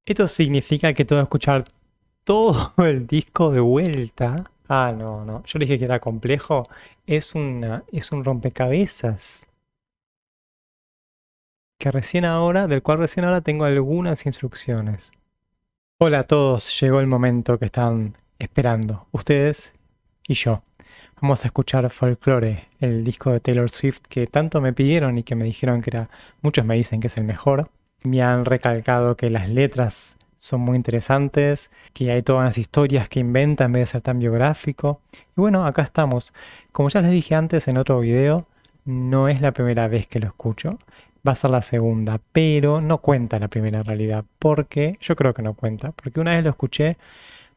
Esto significa que tengo que escuchar todo el disco de vuelta. Ah, no, no. Yo le dije que era complejo. Es un rompecabezas del cual recién ahora tengo algunas instrucciones. Hola a todos, llegó el momento que están esperando. Ustedes y yo. Vamos a escuchar Folklore, el disco de Taylor Swift que tanto me pidieron y que me dijeron que era. Muchos me dicen que es el mejor. Me han recalcado que las letras son muy interesantes, que hay todas las historias que inventa en vez de ser tan biográfico. Y bueno, acá estamos. Como ya les dije antes en otro video, no es la primera vez que lo escucho. Va a ser la segunda, pero no cuenta la primera en realidad, porque yo creo que no cuenta, porque una vez lo escuché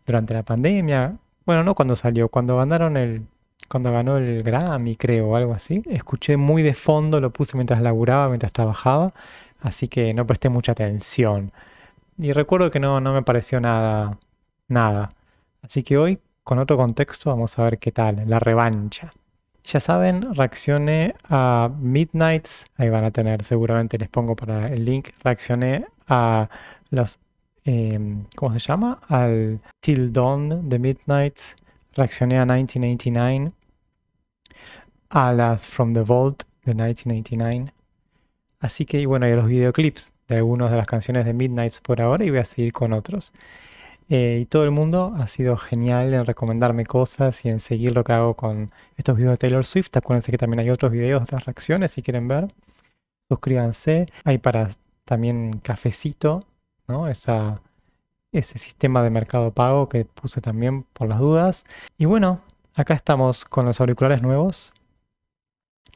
durante la pandemia, bueno, no cuando salió, cuando ganó el Grammy, creo, o algo así. Escuché muy de fondo, lo puse mientras laburaba, mientras trabajaba, así que no presté mucha atención. Y recuerdo que no me pareció nada, nada. Así que hoy, con otro contexto, vamos a ver qué tal, la revancha. Ya saben, reaccioné a Midnights, ahí van a tener, seguramente les pongo para el link, reaccioné a los, ¿cómo se llama? Al Till Dawn de Midnights, reaccioné a 1989, a las From the Vault de 1989. Así que, y bueno, y a los videoclips de algunas de las canciones de Midnights por ahora y voy a seguir con otros. Y todo el mundo ha sido genial en recomendarme cosas y en seguir lo que hago con estos videos de Taylor Swift. Acuérdense que también hay otros videos de las reacciones si quieren ver. Suscríbanse. Hay para también cafecito, ¿no? Ese sistema de mercado pago que puse también por las dudas. Y bueno, acá estamos con los auriculares nuevos.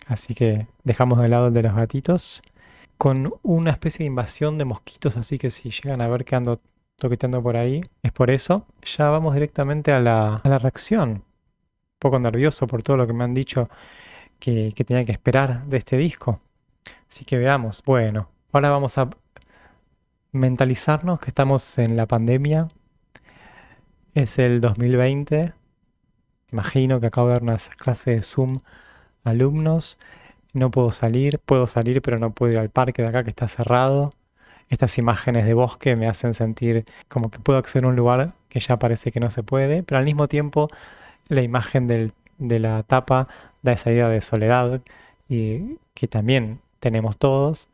Así que dejamos de lado el de los gatitos. Con una especie de invasión de mosquitos, así que si llegan a ver que ando toqueteando por ahí, es por eso. Ya vamos directamente a la reacción. Un poco nervioso por todo lo que me han dicho que tenía que esperar de este disco. Así que veamos. Bueno, ahora vamos a mentalizarnos que estamos en la pandemia. Es el 2020. Imagino que acabo de dar una clase de Zoom a alumnos. No puedo salir, pero no puedo ir al parque de acá que está cerrado. Estas imágenes de bosque me hacen sentir como que puedo acceder a un lugar que ya parece que no se puede, pero al mismo tiempo la imagen de la tapa da esa idea de soledad y que también tenemos todos.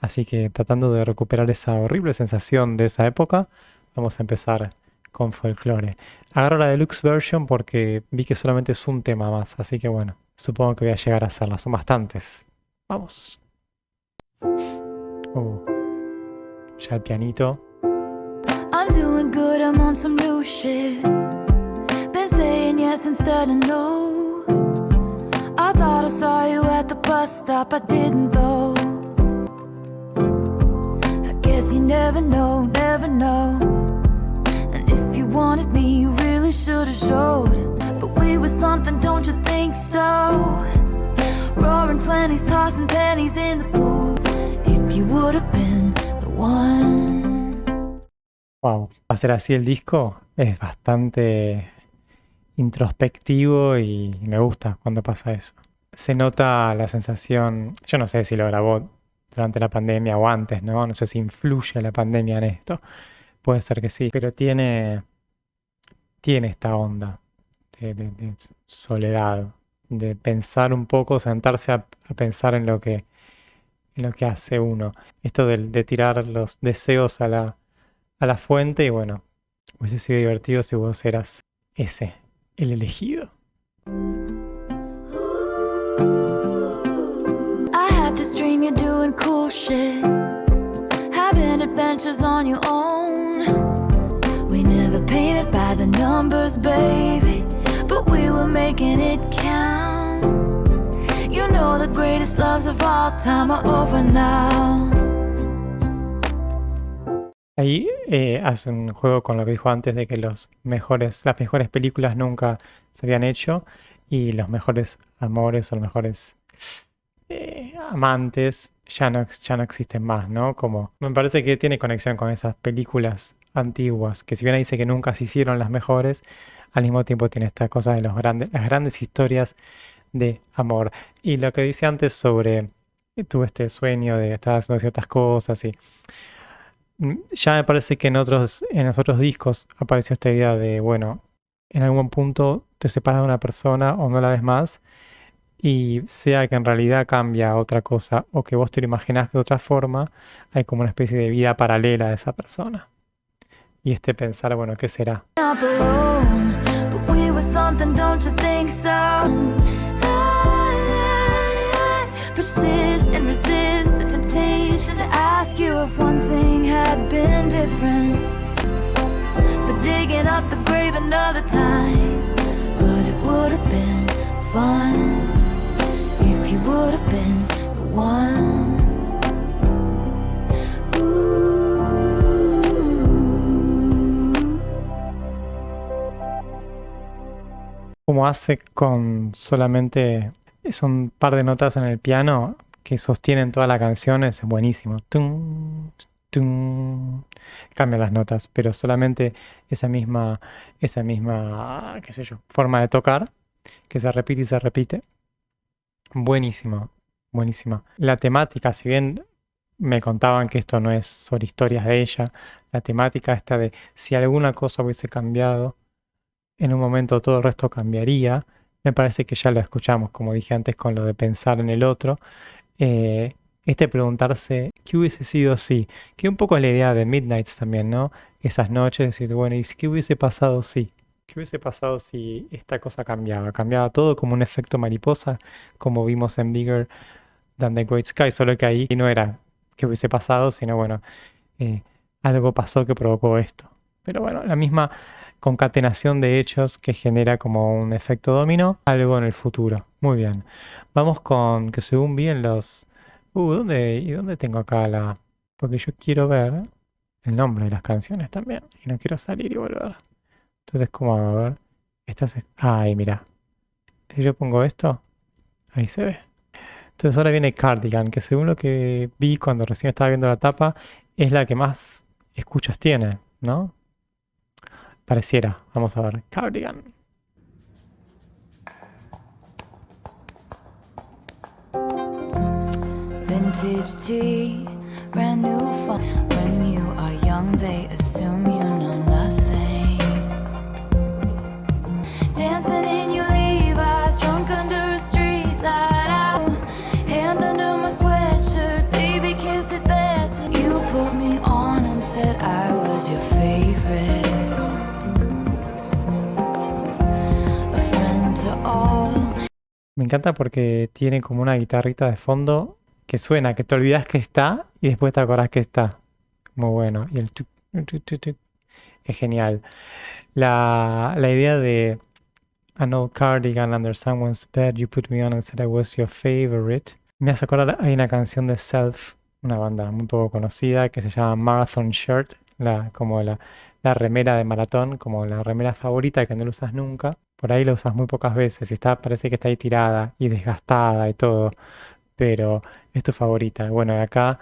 Así que tratando de recuperar esa horrible sensación de esa época, vamos a empezar con folklore. Agarro la deluxe version porque vi que solamente es un tema más, así que bueno, supongo que voy a llegar a hacerla. Son bastantes. Vamos. Uh, ya el pianito. I'm doing good, I'm on some new shit. Been saying yes instead of no. I thought I saw you at the bus stop, I didn't though. I guess you never know, never know. And if you wanted me, you really should have showed. But we were something, don't you think so? Roaring 20s, tossing pennies in the pool. If you would have been the one. Wow, hacer así el disco es bastante introspectivo y me gusta cuando pasa eso. Se nota la sensación, yo no sé si lo grabó durante la pandemia o antes, ¿no? No sé si influye la pandemia en esto. Puede ser que sí, pero tiene esta onda de soledad, de pensar un poco, sentarse a pensar en lo que hace uno. Esto de tirar los deseos a la fuente y bueno, hubiese sido divertido si vos eras ese, el elegido. I had this dream you're doing cool shit, having adventures on your own. We never painted by the numbers, baby, but we were making it count. You know the greatest loves of all time are over now. Ahí hace un juego con lo que dijo antes de que las mejores películas nunca se habían hecho y los mejores amores o los mejores amantes ya no existen más, ¿no? Como me parece que tiene conexión con esas películas antiguas, que si bien dice que nunca se hicieron las mejores, al mismo tiempo tiene esta cosa de las grandes historias de amor. Y lo que dice antes sobre tuve este sueño de estar haciendo ciertas cosas y Ya me parece que en los otros discos apareció esta idea de, bueno, en algún punto te separas de una persona o no la ves más y sea que en realidad cambia a otra cosa o que vos te lo imaginás de otra forma, hay como una especie de vida paralela de esa persona. Y este pensar, bueno, ¿qué será? Not alone, but we were something, don't you think so? I persist and resist the temptation to ask you if one thing had been different. For digging up the grave another time, but it would have been fun if you would have been the one. Como hace con solamente, son un par de notas en el piano que sostienen toda la canción, es buenísimo. Tum, tum. Cambian las notas, pero solamente esa misma, qué sé yo, forma de tocar, que se repite y se repite. Buenísimo, buenísima. La temática, si bien me contaban que esto no es sobre historias de ella, la temática esta de si alguna cosa hubiese cambiado, en un momento todo el resto cambiaría. Me parece que ya lo escuchamos, como dije antes, con lo de pensar en el otro. Eh, este preguntarse qué hubiese sido si, que un poco es la idea de Midnights también, ¿no? Esas noches, decir, bueno, ¿y qué hubiese pasado si? ¿Qué hubiese pasado si esta cosa cambiaba? Cambiaba todo como un efecto mariposa, como vimos en Bigger Than the Great Sky, solo que ahí no era qué hubiese pasado, sino bueno, eh, algo pasó que provocó esto. Pero bueno, la misma concatenación de hechos que genera como un efecto dominó, algo en el futuro. Muy bien. Vamos con que según vi en los... ¿dónde tengo acá la...? Porque yo quiero ver el nombre de las canciones también. Y no quiero salir y volver. Entonces, ¿cómo hago? A ver. Ahí, mira. Si yo pongo esto, ahí se ve. Entonces ahora viene Cardigan, que según lo que vi cuando recién estaba viendo la tapa, es la que más escuchas tiene, ¿no? Pareciera. Vamos a ver. Cardigan. Vintage tea, brand new fun. When you are young, they assume you know nothing. Dancing in your Levi's, drunk under a street light. Out, hand under my sweatshirt, baby, kiss it better. You put me on and said I was your favorite. A friend to all. Me encanta porque tiene como una guitarrita de fondo que suena, que te olvidas que está y después te acordás que está. Muy bueno. Y el tuc, tuc, tuc, tuc, es genial. La idea de an old cardigan under someone's bed, you put me on and said I was your favorite. Me hace acordar, hay una canción de Self, una banda muy poco conocida que se llama Marathon Shirt, como la remera de maratón, como la remera favorita que no la usas nunca. Por ahí la usas muy pocas veces y parece que está ahí tirada y desgastada y todo, pero es tu favorita. Bueno, acá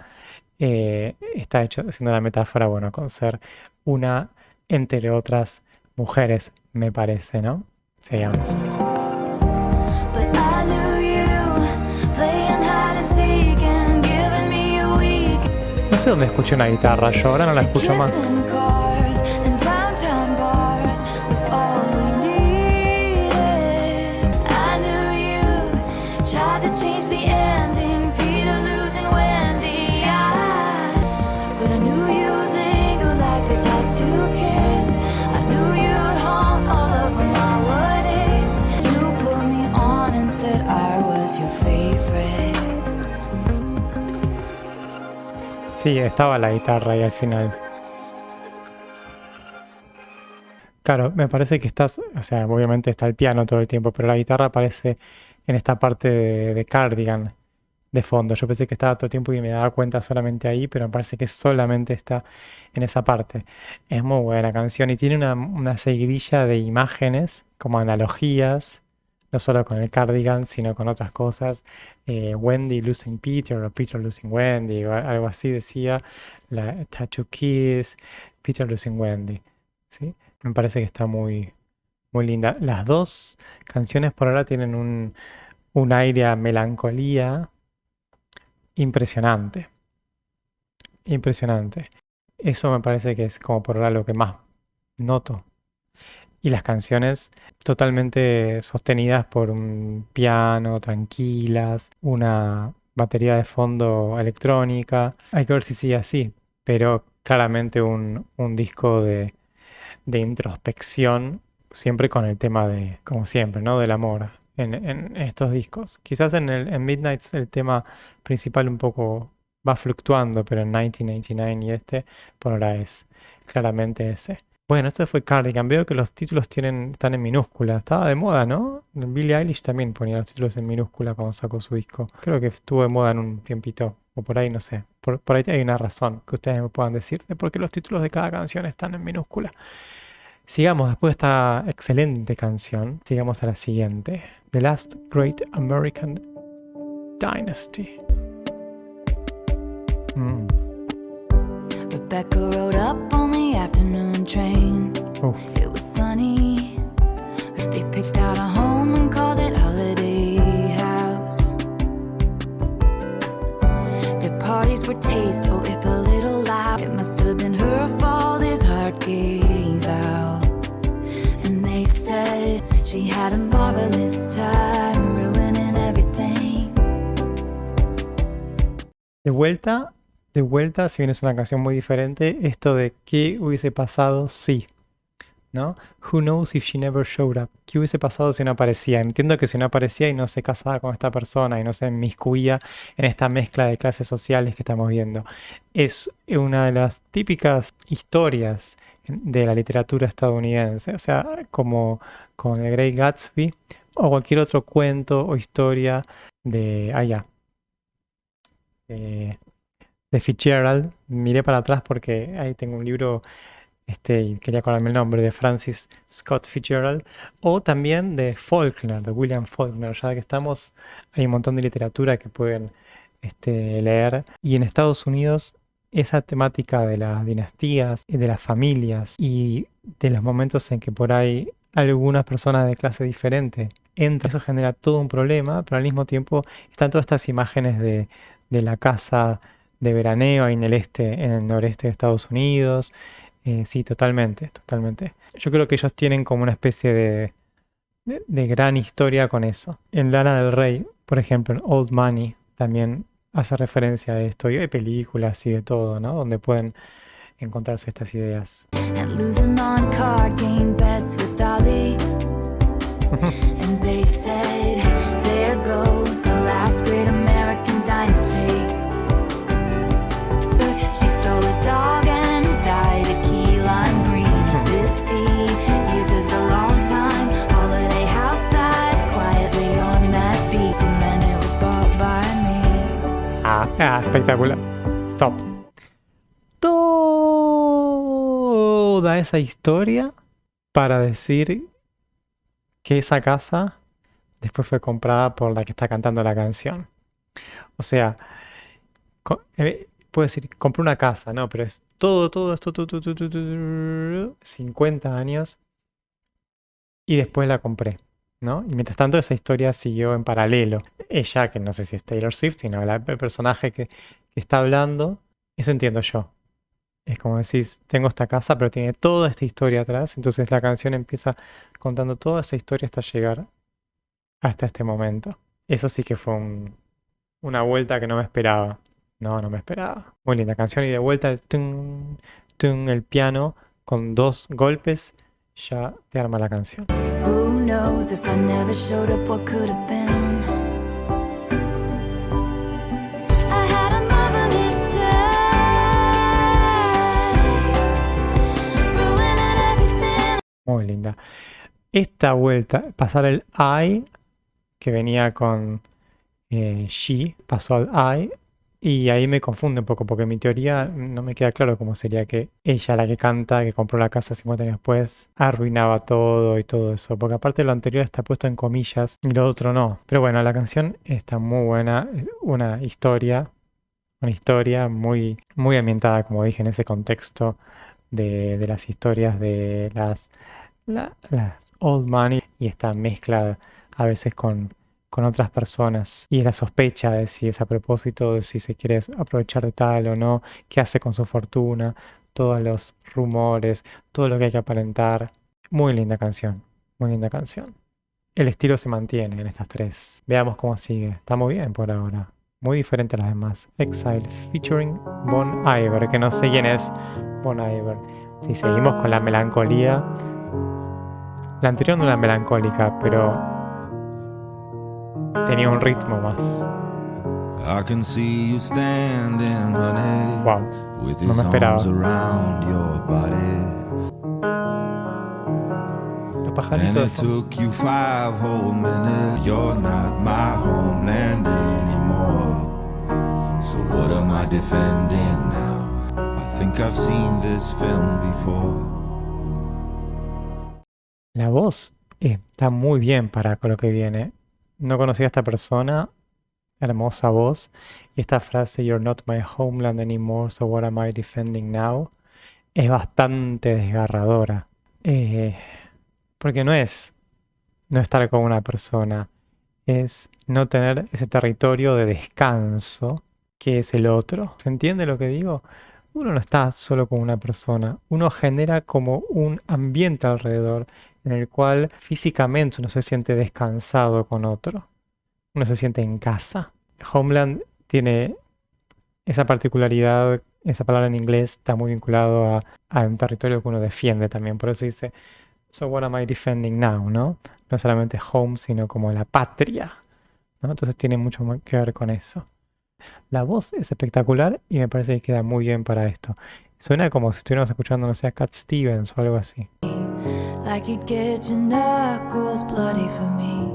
está hecho haciendo la metáfora, bueno, con ser una entre otras mujeres, me parece, ¿no? Sigamos. But I knew you, playing hide and seek and giving me a week. No sé dónde escuché una guitarra, yo ahora no la escucho más. Kissing cars and downtown bars was all we needed. I knew you tried to change the ending, Peter losing Wendy. But I knew you'd linger like a tattoo kiss. I knew you'd haunt all of my weddings. You put me on and said I was your favorite. Sí, estaba la guitarra ahí al final. Claro, me parece que o sea, obviamente está el piano todo el tiempo, pero la guitarra aparece en esta parte de Cardigan de fondo. Yo pensé que estaba todo el tiempo y me daba cuenta solamente ahí, pero me parece que solamente está en esa parte. Es muy buena canción y tiene una seguidilla de imágenes, como analogías, no solo con el Cardigan, sino con otras cosas. Wendy losing Peter o Peter losing Wendy o algo así decía. La Tattoo Kiss, Peter losing Wendy. ¿Sí? Me parece que está muy, muy linda. Las dos canciones por ahora tienen un aire a melancolía impresionante. Impresionante. Eso me parece que es como por ahora lo que más noto. Y las canciones totalmente sostenidas por un piano, tranquilas, una batería de fondo electrónica. Hay que ver si sigue así, pero claramente un disco de introspección, siempre con el tema de, como siempre, ¿no? Del amor en estos discos. Quizás en Midnights el tema principal un poco va fluctuando, pero en 1989 y este por ahora es claramente ese. Bueno, este fue Cardigan. Veo que los títulos están en minúscula. Estaba de moda, ¿no? Billie Eilish también ponía los títulos en minúscula cuando sacó su disco. Creo que estuvo de moda en un tiempito. O por ahí, no sé. Por ahí hay una razón que ustedes me puedan decir de por qué los títulos de cada canción están en minúscula. Sigamos, después de esta excelente canción, sigamos a la siguiente. The Last Great American Dynasty. Rebecca rode up on the afternoon train. It was sunny. They picked out a home and called it Holiday House. Their parties were tasteful, if a little loud. It must have been her fault his heart gave out. And they said she had a marvelous time, ruining everything. De vuelta, si bien es una canción muy diferente, esto de qué hubiese pasado si, ¿no? Who knows if she never showed up? ¿Qué hubiese pasado si no aparecía? Entiendo que si no aparecía y no se casaba con esta persona y no se inmiscuía en esta mezcla de clases sociales que estamos viendo. Es una de las típicas historias de la literatura estadounidense, o sea, como con el Great Gatsby o cualquier otro cuento o historia de allá. De Fitzgerald. Miré para atrás porque ahí tengo un libro y quería acordarme el nombre, de Francis Scott Fitzgerald, o también de Faulkner, de William Faulkner. Ya que estamos, hay un montón de literatura que pueden leer. Y en Estados Unidos, esa temática de las dinastías y de las familias y de los momentos en que por ahí algunas personas de clase diferente entran, eso genera todo un problema, pero al mismo tiempo están todas estas imágenes de la casa de veraneo ahí en el noreste de Estados Unidos. Sí, totalmente, totalmente. Yo creo que ellos tienen como una especie de gran historia con eso. En Lana del Rey, por ejemplo, en Old Money, también hace referencia a esto. Y hay películas y de todo, ¿no? Donde pueden encontrarse estas ideas. And losing on card game bets with Dolly. And they said, there goes the last great American dynasty. She stole his dog and died a key lime green. 50 years is a long time. Holiday house side, quietly on that beat. And then it was bought by me. Espectacular. Stop. Toda esa historia para decir que esa casa después fue comprada por la que está cantando la canción. O sea, puedo decir, compré una casa, no, pero es todo esto, 50 años y después la compré, ¿no? Y mientras tanto esa historia siguió en paralelo. Ella, que no sé si es Taylor Swift, sino el personaje que está hablando, eso entiendo yo. Es como decís, tengo esta casa, pero tiene toda esta historia atrás, entonces la canción empieza contando toda esa historia hasta llegar hasta este momento. Eso sí que fue una vuelta que no me esperaba. No me esperaba. Muy linda canción y de vuelta el tung, tung, el piano con 2 golpes ya te arma la canción. Who knows if I never showed up, what could have been? I had a marvelous time, ruining everything. Muy linda. Esta vuelta, pasar el I, que venía con she, pasó al I. Y ahí me confunde un poco, porque en mi teoría no me queda claro cómo sería que ella, la que canta, que compró la casa 50 años después, arruinaba todo y todo eso. Porque aparte lo anterior está puesto en comillas y lo otro no. Pero bueno, la canción está muy buena, es una historia muy, muy ambientada, como dije, en ese contexto de las historias de las old money y esta mezcla a veces con otras personas y la sospecha de si es a propósito, de si se quiere aprovechar de tal o no, qué hace con su fortuna. todos los rumores, todo lo que hay que aparentar. Muy linda canción, muy linda canción. El estilo se mantiene en estas tres. Veamos cómo sigue. Está muy bien por ahora. Muy diferente a las demás. Exile featuring Bon Iver, que no sé quién es Bon Iver. Si seguimos con la melancolía. La anterior no era melancólica, pero tenía un ritmo más. I can see you standing, honey, Wow, with no his me esperaba. arms around your body. Los And pajaritos it de fondo. took you 5 whole minutes. You're not my homeland anymore. So what am I defending now? I think I've seen this film before. La voz está muy bien para con lo que viene. No conocía a esta persona. Hermosa voz. Y esta frase, You're not my homeland anymore, so what am I defending now? Es bastante desgarradora. Porque no es no estar con una persona. Es no tener ese territorio de descanso que es el otro. ¿Se entiende lo que digo? Uno no está solo con una persona. Uno genera como un ambiente alrededor en el cual físicamente uno se siente descansado con otro. Uno se siente en casa. Homeland tiene esa particularidad, esa palabra en inglés está muy vinculado a un territorio que uno defiende también. Por eso dice, so what am I defending now, ¿no? No solamente home, sino como la patria, ¿no? Entonces tiene mucho que ver con eso. La voz es espectacular y me parece que queda muy bien para esto. Suena como si estuviéramos escuchando, no sé, a Cat Stevens o algo así. Like you'd get your knuckles bloody for me.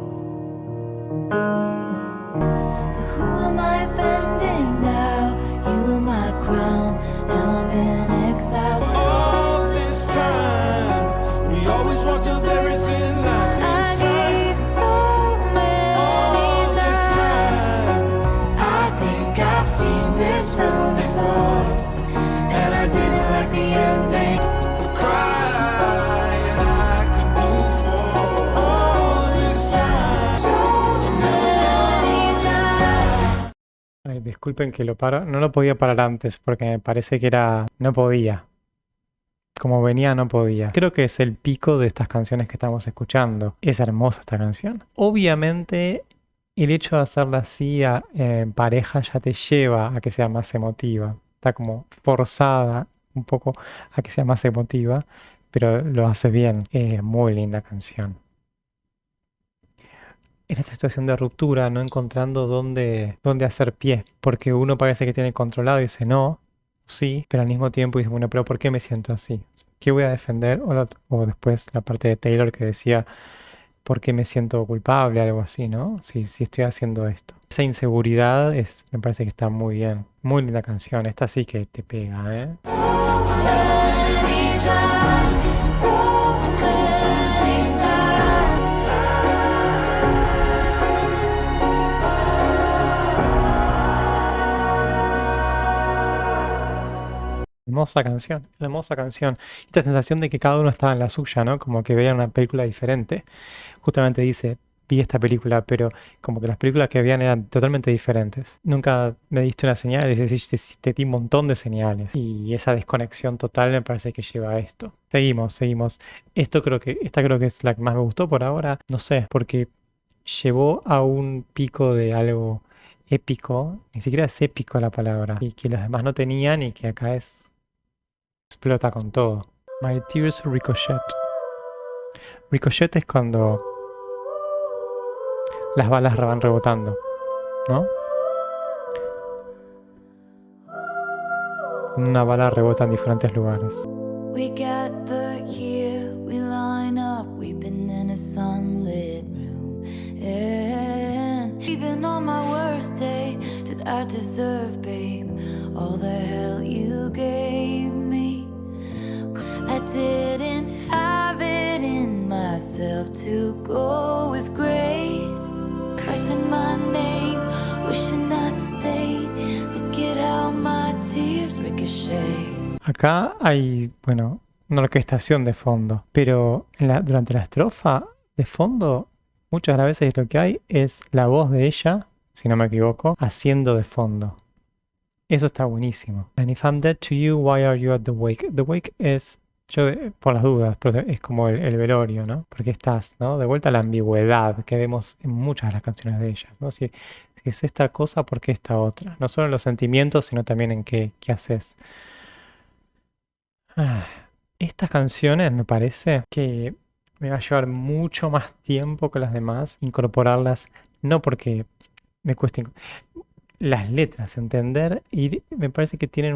So who am I offending now? You are my crown. Now I'm in exile. All this time, we always walked a very thin line I inside. gave so many All this time, I think I've seen this film before, and I didn't like the ending. Of crying I could do for all this time. so many times. Ay, disculpen que lo paro. No lo podía parar antes porque me parece que era... No podía. Como venía, no podía. Creo que es el pico de estas canciones que estamos escuchando. Es hermosa esta canción. Obviamente, el hecho de hacerla así en pareja ya te lleva a que sea más emotiva. Está como forzada un poco a que sea más emotiva, pero lo hace bien. Es muy linda canción. En esta situación de ruptura, no encontrando dónde hacer pie, porque uno parece que tiene controlado y dice no, sí, pero al mismo tiempo dice, bueno, pero ¿por qué me siento así? ¿Qué voy a defender? O después la parte de Taylor que decía, ¿por qué me siento culpable? Algo así, ¿no? Si estoy haciendo esto. Esa inseguridad me parece que está muy bien. Muy linda canción. Esta sí que te pega, ¿eh? So many times, so many times. Hermosa canción, hermosa canción. Esta sensación de que cada uno estaba en la suya, ¿no? Como que veían una película diferente. Justamente dice, vi esta película, pero como que las películas que veían eran totalmente diferentes. Nunca me diste una señal, te di un montón de señales. Y esa desconexión total me parece que lleva a esto. Seguimos. Esta creo que es la que más me gustó por ahora. No sé, porque llevó a un pico de algo épico. Ni siquiera es épico la palabra. Y que los demás no tenían y que acá explota con todo. My Tears Ricochet. Ricochet es cuando las balas van rebotando, ¿no? Una bala rebota en diferentes lugares. We gather here, we line up, weeping in a sunlit room. And even on my worst day, did I deserve, babe, all the hell you gave me? I didn't have it in myself to go with grace. Cursing my name, wishing I stayed. Look at how my tears ricochet. Acá hay, bueno, una orquestación de fondo, pero durante la estrofa de fondo, muchas de las veces lo que hay es la voz de ella, si no me equivoco, haciendo de fondo. Eso está buenísimo. And if I'm dead to you, why are you at the wake? The wake es, yo por las dudas, pero es como el velorio, ¿no? Porque estás, ¿no? De vuelta a la ambigüedad que vemos en muchas de las canciones de ellas, ¿no? Si es esta cosa, ¿por qué esta otra? No solo en los sentimientos, sino también en qué haces. Estas canciones me parece que me va a llevar mucho más tiempo que las demás incorporarlas, no porque me cueste las letras, entender, y me parece que tiene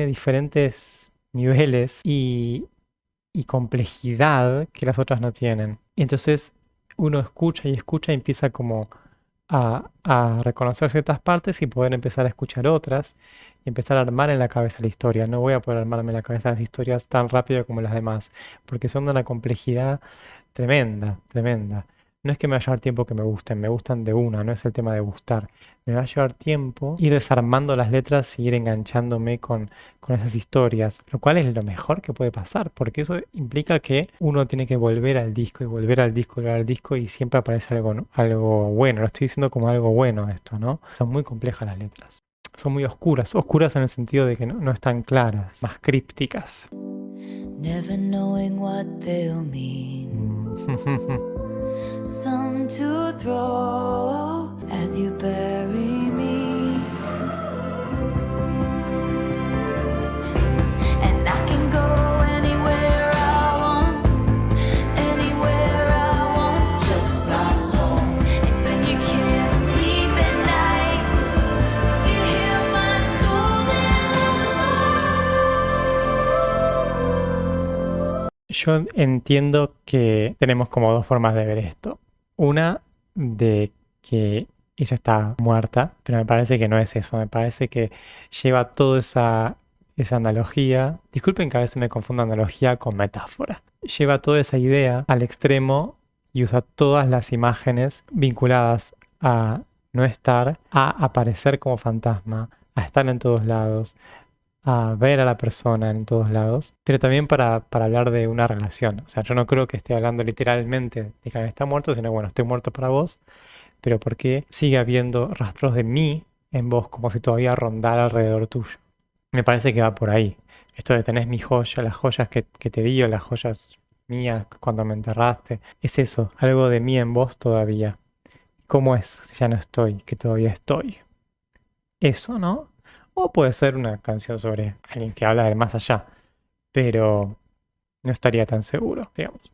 diferentes niveles y complejidad que las otras no tienen. Entonces uno escucha y escucha y empieza como a reconocer ciertas partes y poder empezar a escuchar otras y empezar a armar en la cabeza la historia. No voy a poder armarme en la cabeza las historias tan rápido como las demás, porque son de una complejidad tremenda, tremenda. No es que me va a llevar tiempo que me gustan de una, no es el tema de gustar. Me va a llevar tiempo ir desarmando las letras y ir enganchándome con esas historias, lo cual es lo mejor que puede pasar, porque eso implica que uno tiene que volver al disco y volver al disco y volver al disco y siempre aparece algo bueno. Lo estoy diciendo como algo bueno esto, ¿no? Son muy complejas las letras. Son muy oscuras, oscuras en el sentido de que no están claras, más crípticas. Never knowing what they'll mean. Some to throw as you bury me. And I can go anywhere I want, just not home. And when you can't sleep at night, you hear my soul. Yo entiendo que tenemos como dos formas de ver esto. Una de que ella está muerta, pero me parece que no es eso. Me parece que lleva toda esa analogía. Disculpen que a veces me confundo analogía con metáfora. Lleva toda esa idea al extremo y usa todas las imágenes vinculadas a no estar, a aparecer como fantasma, a estar en todos lados, a ver a la persona en todos lados, pero también para hablar de una relación. O sea, yo no creo que esté hablando literalmente de que alguien está muerto, sino bueno, estoy muerto para vos, pero porque sigue habiendo rastros de mí en vos, como si todavía rondara alrededor tuyo. Me parece que va por ahí. Esto de tenés mi joya, las joyas que te di, o las joyas mías cuando me enterraste. Es eso, algo de mí en vos todavía. ¿Cómo es si ya no estoy, que todavía estoy? Eso, ¿no? O puede ser una canción sobre alguien que habla del más allá, pero no estaría tan seguro, digamos.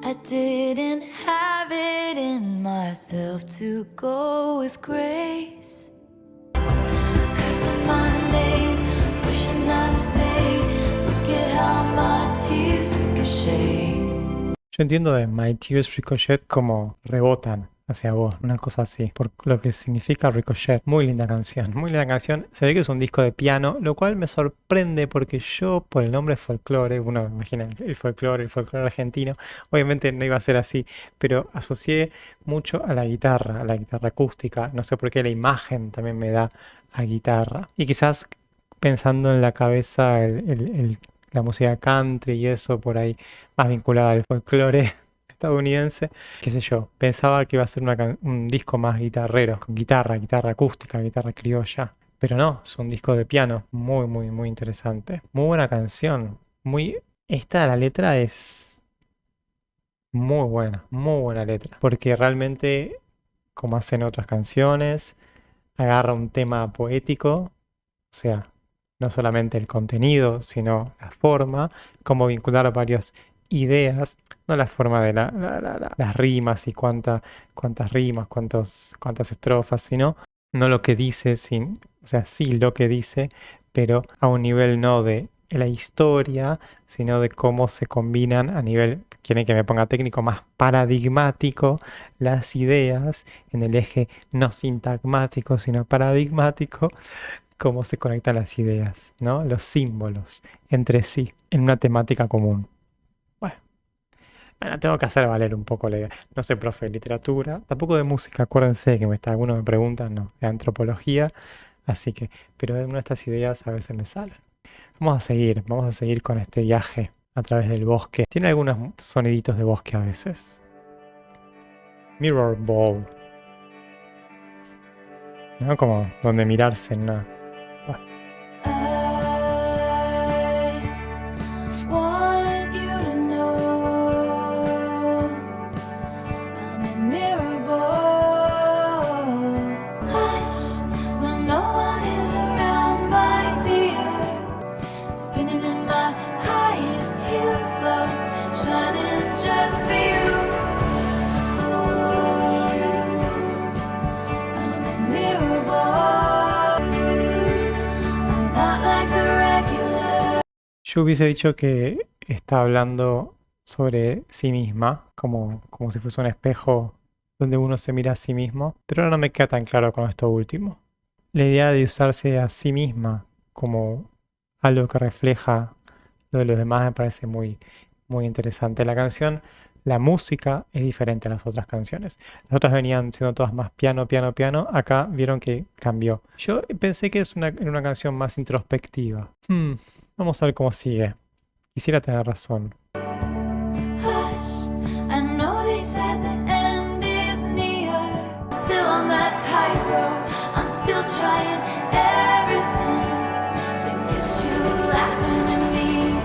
I didn't have it in myself to go with grace. 'Cause on Monday, wishing I stayed. Look at how my tears ricochet. Yo entiendo de My Tears Ricochet como rebotan hacia vos, una cosa así, por lo que significa Ricochet. Muy linda canción, muy linda canción. Se ve que es un disco de piano, lo cual me sorprende porque yo, por el nombre folclore, uno imagina el folclore argentino, obviamente no iba a ser así, pero asocié mucho a la guitarra acústica. No sé por qué la imagen también me da a guitarra. Y quizás pensando en la cabeza la música country y eso por ahí, más vinculada al folclore estadounidense, qué sé yo, pensaba que iba a ser un disco más guitarrero, con guitarra acústica, guitarra criolla, pero no, es un disco de piano, muy, muy, muy interesante, muy buena canción, la letra es muy buena letra, porque realmente, como hacen otras canciones, agarra un tema poético, o sea, no solamente el contenido, sino la forma, cómo vincular varias ideas, no la forma de las rimas y cuántas rimas, cuántas estrofas, sino no lo que dice, o sea, sí lo que dice, pero a un nivel no de la historia, sino de cómo se combinan a nivel, quieren que me ponga técnico, más paradigmático, las ideas en el eje no sintagmático, sino paradigmático, cómo se conectan las ideas, ¿no? Los símbolos entre sí, en una temática común. Bueno, tengo que hacer valer un poco la idea. No soy profe de literatura, tampoco de música, acuérdense que algunos me preguntan, no, de antropología, así que, pero una de estas ideas a veces me salen. Vamos a seguir con este viaje a través del bosque. Tiene algunos soniditos de bosque a veces. Mirror Ball. ¿No? Como donde mirarse en Yo hubiese dicho que está hablando sobre sí misma, como si fuese un espejo donde uno se mira a sí mismo, pero ahora no me queda tan claro con esto último. La idea de usarse a sí misma como algo que refleja lo de los demás me parece muy, muy interesante. La canción, la música es diferente a las otras canciones. Las otras venían siendo todas más piano, piano, piano. Acá vieron que cambió. Yo pensé que era una canción más introspectiva. Vamos a ver cómo sigue. Quisiera tener razón. Hush, I know they said the end is near. Still on that tightrope, I'm still trying everything to get you laughing at me.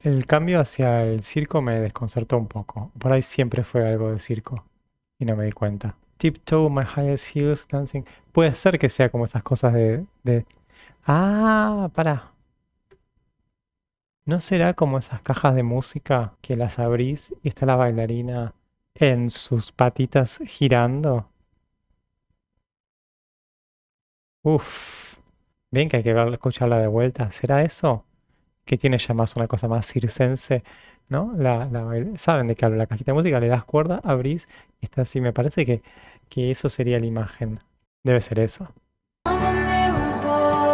El cambio hacia el circo me desconcertó un poco. Por ahí siempre fue algo de circo y no me di cuenta. Tiptoe, my highest heels, dancing. Puede ser que sea como esas cosas de... Ah, pará. ¿No será como esas cajas de música que las abrís y está la bailarina en sus patitas girando? Uf. Bien que hay que escucharla de vuelta. ¿Será eso? Que tiene ya más una cosa más circense, ¿no? ¿Saben de qué hablo? La cajita de música, le das cuerda, abrís y está así. Me parece que eso sería la imagen. Debe ser eso. I'm a mirror boy.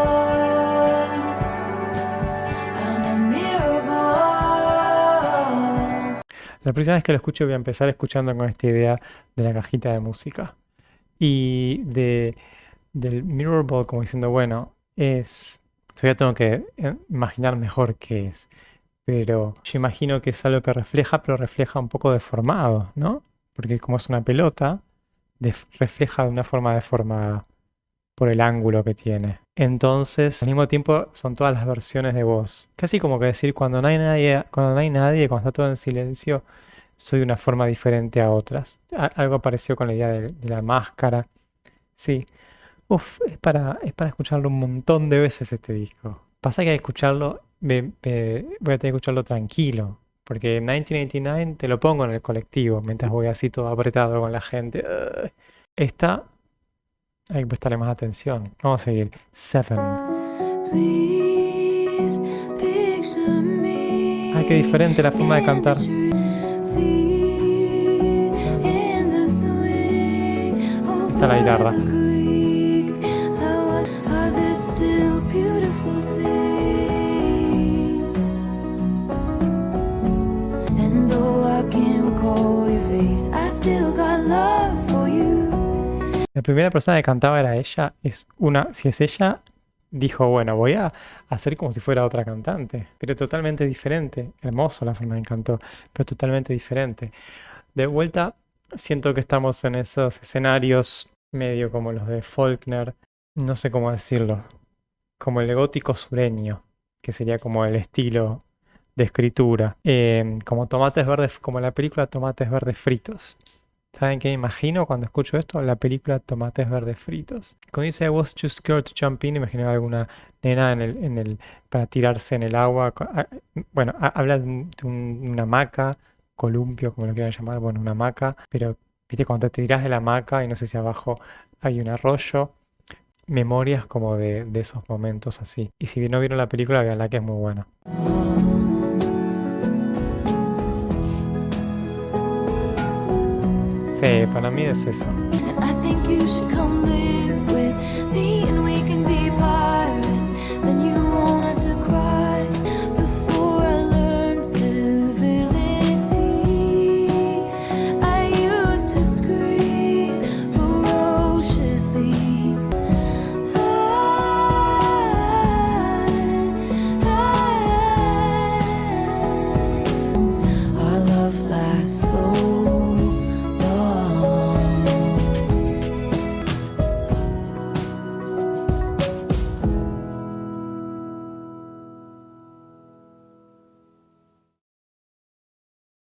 I'm a mirror boy. La próxima vez que lo escuche voy a empezar escuchando con esta idea de la cajita de música. Y del mirror ball como diciendo, bueno, todavía tengo que imaginar mejor qué es. Pero yo imagino que es algo que refleja, pero refleja un poco deformado, ¿no? Porque como es una pelota, refleja de una forma deformada por el ángulo que tiene. Entonces, al mismo tiempo, son todas las versiones de vos. Casi como que decir, cuando no hay nadie, cuando está todo en silencio, soy de una forma diferente a otras. Algo pareció con la idea de la máscara. Sí. Uf, es para escucharlo un montón de veces este disco. Pasa que escucharlo, voy a tener que escucharlo tranquilo. Porque 1989 te lo pongo en el colectivo mientras voy así todo apretado con la gente. Esta hay que prestarle más atención. Vamos a seguir. Seven. Please picture me. Ay, qué diferente la forma de cantar. Está la guitarra. La primera persona que cantaba era ella. Si es ella, dijo, bueno, voy a hacer como si fuera otra cantante, pero totalmente diferente. Hermoso la forma en que cantó, pero totalmente diferente. De vuelta, siento que estamos en esos escenarios medio como los de Faulkner, no sé cómo decirlo, como el gótico sureño, que sería como el estilo de escritura, como tomates verdes, como la película Tomates Verdes Fritos. ¿Saben qué me imagino cuando escucho esto? La película Tomates Verdes Fritos. Cuando dice I was too scared to jump in, imagino alguna nena para tirarse en el agua. Bueno, habla de una hamaca, columpio, como lo quieran llamar, bueno, una hamaca, pero viste cuando te tiras de la hamaca y no sé si abajo hay un arroyo. Memorias como de esos momentos así. Y si no vieron la película, veanla que es muy buena. Sí, para mí es eso. And I think you should come live with me and we can be pirates. Then you won't have to cry before I learn civility. I used to scream ferociously. Our love lasts so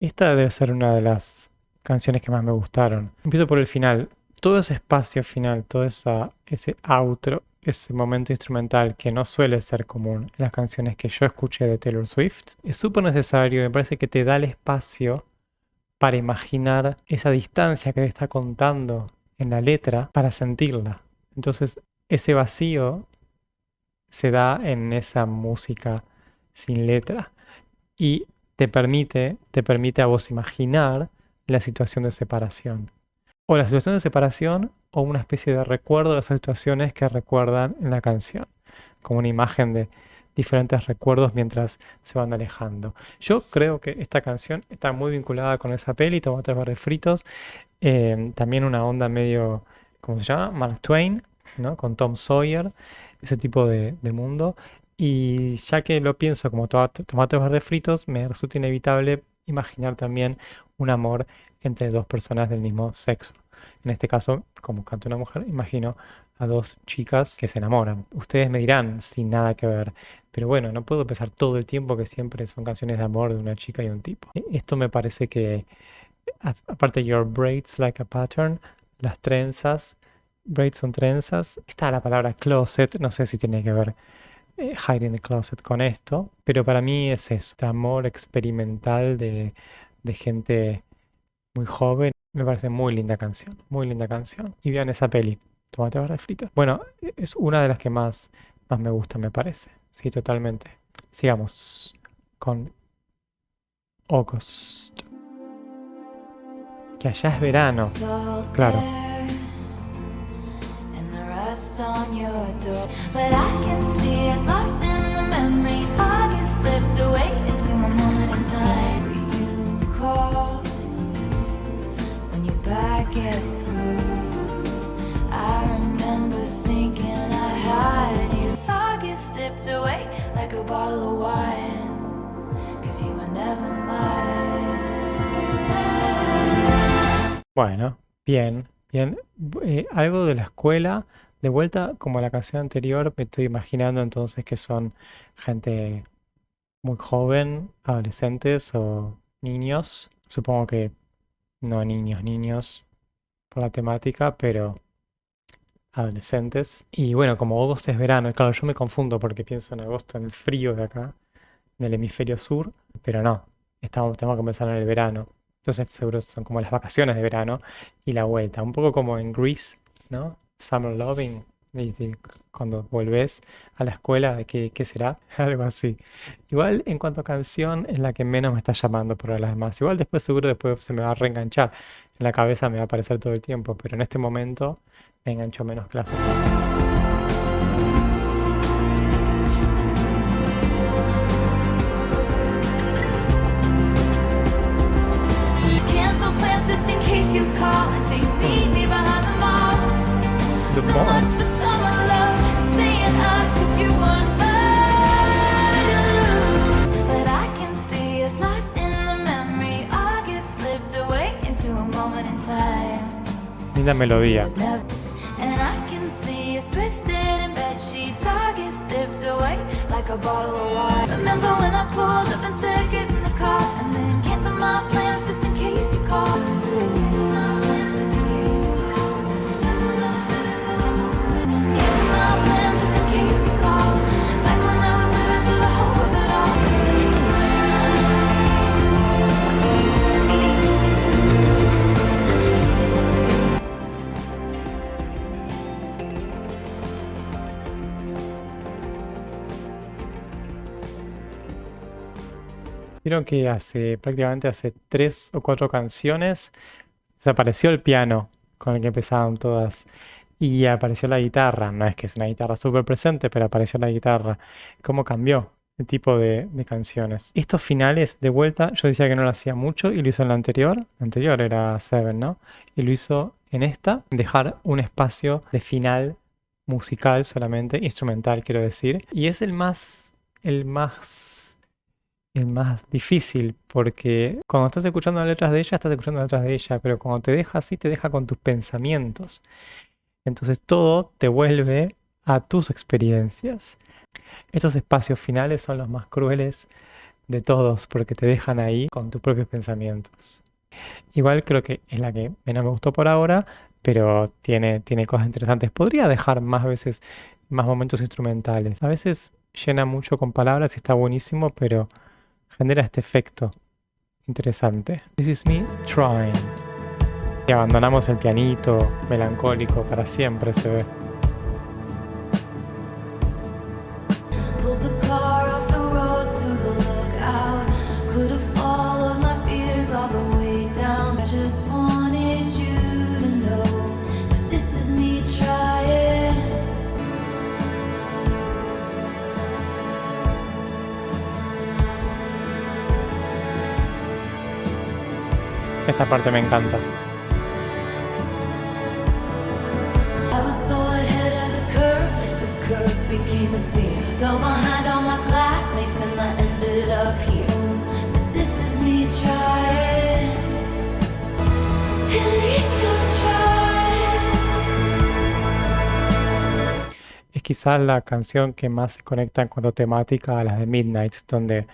esta debe ser una de las canciones que más me gustaron. Empiezo por el final. Todo ese espacio final, todo ese outro, ese momento instrumental que no suele ser común en las canciones que yo escuché de Taylor Swift, es súper necesario. Me parece que te da el espacio para imaginar esa distancia que te está contando en la letra para sentirla. Entonces, ese vacío se da en esa música sin letra. y te permite a vos imaginar la situación de separación. O la situación de separación o una especie de recuerdo de esas situaciones que recuerdan en la canción. Como una imagen de diferentes recuerdos mientras se van alejando. Yo creo que esta canción está muy vinculada con esa peli, Tomates Verdes Fritos. También una onda medio, ¿cómo se llama? Mark Twain, ¿no? Con Tom Sawyer, ese tipo de mundo. Y ya que lo pienso como Tomates Verdes Fritos, me resulta inevitable imaginar también un amor entre dos personas del mismo sexo. En este caso, como canta una mujer, imagino a dos chicas que se enamoran. Ustedes me dirán, sin nada que ver, pero bueno, no puedo pensar todo el tiempo que siempre son canciones de amor de una chica y un tipo. Esto me parece que, aparte Your Braids Like a Pattern, las trenzas, braids son trenzas, está la palabra closet, no sé si tiene que ver Hiding the Closet con esto, pero para mí es eso, este amor experimental de gente muy joven. Me parece muy linda canción, muy linda canción. Y vean esa peli, Tomate Verdes Fritos. Bueno, es una de las que más me gusta, me parece. Sí, totalmente. Sigamos con August. Que allá es verano, claro. On your door, but I can see it's lost in the memory. August slipped away into a moment in time. You call when you're back at school. I remember thinking I had you. August slipped away like a bottle of wine, 'cause you were never mine. Bueno, bien. Algo de la escuela. De vuelta, como la canción anterior, me estoy imaginando entonces que son gente muy joven, adolescentes o niños. Supongo que no niños por la temática, pero adolescentes. Y bueno, como agosto es verano, y claro, yo me confundo porque pienso en agosto en el frío de acá, en el hemisferio sur, pero no, tenemos que pensar en el verano. Entonces seguro son como las vacaciones de verano y la vuelta, un poco como en Grease, ¿no? Summer Loving, cuando volvés a la escuela, ¿de qué será? Algo así. Igual en cuanto a canción es la que menos me está llamando por las demás. Igual después se me va a reenganchar. En la cabeza me va a aparecer todo el tiempo, pero en este momento me engancho menos que las otras. Cancel plans just in case you call and say meet me behind the mall. So much for summer love, saying us 'cause you weren't mine. But I can see us lost in the memory. August slipped away into a moment in time. Linda melodía. And I can see us twisted in bed sheets. August slipped away like a bottle of wine. Remember when I pulled up and said get in the car, and then cancel my plans just in case you call. Vieron que prácticamente hace 3 o 4 canciones desapareció el piano con el que empezaban todas y apareció la guitarra. No es que es una guitarra súper presente, pero apareció la guitarra. ¿Cómo cambió el tipo de canciones? Estos finales de vuelta, yo decía que no lo hacía mucho y lo hizo en la anterior. La anterior era Seven, ¿no? Y lo hizo en esta, dejar un espacio de final musical solamente, instrumental quiero decir. Y es el más difícil, porque cuando estás escuchando las letras de ella, estás escuchando las letras de ella, pero cuando te deja así, te deja con tus pensamientos. Entonces todo te vuelve a tus experiencias. Estos espacios finales son los más crueles de todos, porque te dejan ahí con tus propios pensamientos. Igual creo que es la que menos me gustó por ahora, pero tiene cosas interesantes. Podría dejar más veces, más momentos instrumentales. A veces llena mucho con palabras y está buenísimo, pero genera este efecto interesante. This is me trying. Y abandonamos el pianito melancólico para siempre, se ve. Pulled the car off the road to the lookout. Esta parte me encanta. I was so ahead of the curve became a sphere. Fell behind all my classmates and I ended up here. But this is me trying, at least I'm trying. Es quizás la canción que más se conecta en cuanto a temática a las de Midnights, donde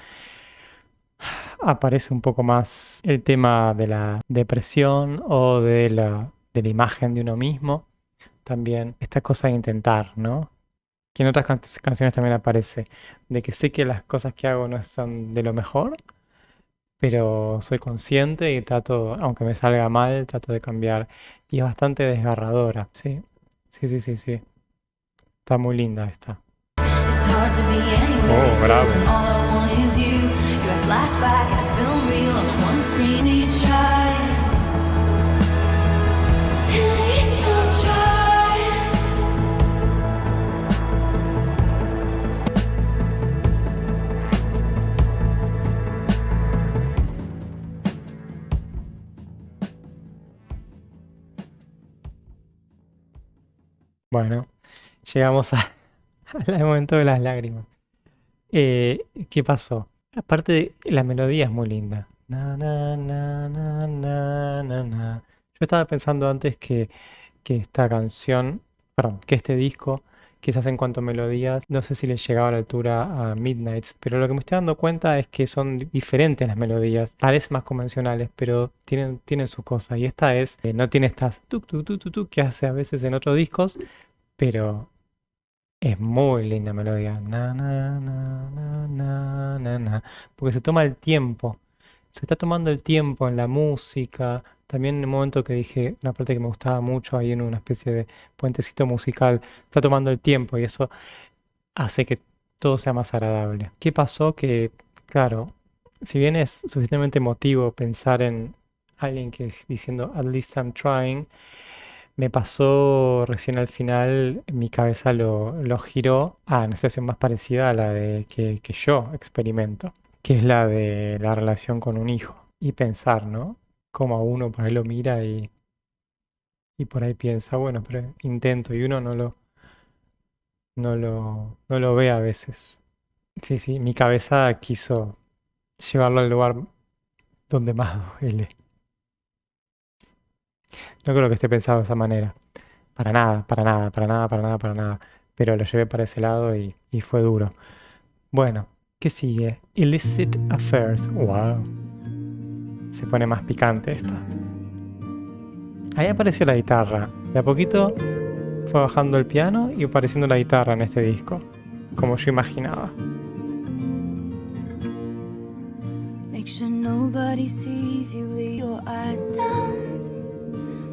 aparece un poco más el tema de la depresión o de la imagen de uno mismo. También esta cosa de intentar, ¿no? Que en otras canciones también aparece, de que sé que las cosas que hago no son de lo mejor, pero soy consciente y trato, aunque me salga mal, trato de cambiar. Y es bastante desgarradora, ¿sí? Sí. Está muy linda esta. It's hard to be anywhere these days bravo. when all I want is you. You're a flashback and a film reel on the one screen. You try, at least I'm trying. Bueno, llegamos al momento de las lágrimas. ¿Qué pasó? Aparte de la melodía es muy linda. Na, na, na, na, na, na, na. Yo estaba pensando antes que esta canción, perdón, que este disco, quizás en cuanto a melodías, no sé si le llegaba a la altura a Midnights, pero lo que me estoy dando cuenta es que son diferentes las melodías, parecen más convencionales, pero tienen su cosa. Y esta no tiene estas tuk, tuk, tuk, tuk, tuk que hace a veces en otros discos, pero es muy linda melodía. Na, na, na, na, na, na, na. Porque se toma el tiempo. Se está tomando el tiempo en la música. También en el momento que dije una parte que me gustaba mucho, ahí en una especie de puentecito musical, está tomando el tiempo y eso hace que todo sea más agradable. ¿Qué pasó? Que, claro, si bien es suficientemente emotivo pensar en alguien que es diciendo at least I'm trying, me pasó recién al final, mi cabeza lo giró a una situación más parecida a la de que yo experimento, que es la de la relación con un hijo. Y pensar, ¿no? Como a uno por ahí lo mira y por ahí piensa, bueno, pero intento y uno no lo ve a veces. Sí, mi cabeza quiso llevarlo al lugar donde más duele. No creo que esté pensado de esa manera. Para nada. Pero lo llevé para ese lado y fue duro. Bueno, ¿qué sigue? Illicit Affairs. Wow. Se pone más picante esto. Ahí apareció la guitarra. De a poquito fue bajando el piano y apareciendo la guitarra en este disco. Como yo imaginaba. Make sure nobody sees you, lay your eyes down.